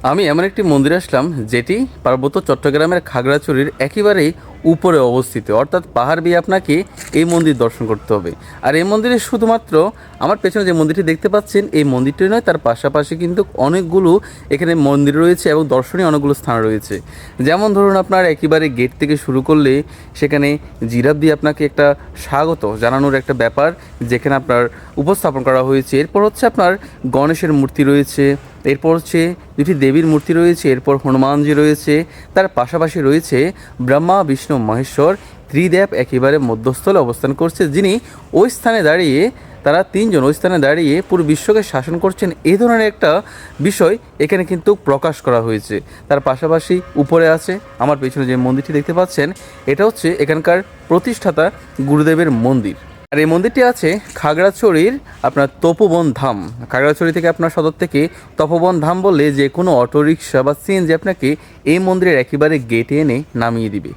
আমি এমন একটি মন্দিরে আসলাম যেটি পার্বত্য চট্টগ্রামের খাগড়াছড়ির একেবারেই উপরে অবস্থিত, অর্থাৎ পাহাড় বেয়ে আপনাকে এই মন্দির দর্শন করতে হবে। আর এই মন্দিরে শুধুমাত্র আমার পেছনে যে মন্দিরটি দেখতে পাচ্ছেন এই মন্দিরটি নয়, তার পাশাপাশি কিন্তু অনেকগুলো এখানে মন্দির রয়েছে এবং দর্শনীয় অনেকগুলো স্থান রয়েছে। যেমন ধরুন, আপনার একেবারে গেট থেকে শুরু করলে সেখানে জিরাফ দিয়ে আপনাকে একটা স্বাগত জানানোর একটা ব্যাপার যেখানে আপনার উপস্থাপন করা হয়েছে। এরপর হচ্ছে আপনার গণেশের মূর্তি রয়েছে, এরপর হচ্ছে দুটি দেবীর মূর্তি রয়েছে, এরপর হনুমানজি রয়েছে, তার পাশাপাশি রয়েছে ব্রহ্মা বিষ্ণু মহেশ্বর ত্রিদেব একেবারে মধ্যস্থলে অবস্থান করছে, যিনি ওই স্থানে দাঁড়িয়ে তারা তিনজন ওই স্থানে দাঁড়িয়ে পুরো বিশ্বকে শাসন করছেন। এই ধরনের একটা বিষয় এখানে কিন্তু প্রকাশ করা হয়েছে। তার পাশাপাশি উপরে আছে আমার পেছনে যে মন্দিরটি দেখতে পাচ্ছেন, এটা হচ্ছে এখানকার প্রতিষ্ঠাতা গুরুদেবের মন্দির। আর এই মন্দিরটি আছে খাগড়াছড়ির আপনার তপোবন ধাম। খাগড়াছড়ি থেকে আপনার সদর থেকে তপোবন ধাম বললে যে কোনো অটোরিকশা বা সিএনজি আপনাকে এই মন্দিরের একেবারে গেটে এনে নামিয়ে দিবে।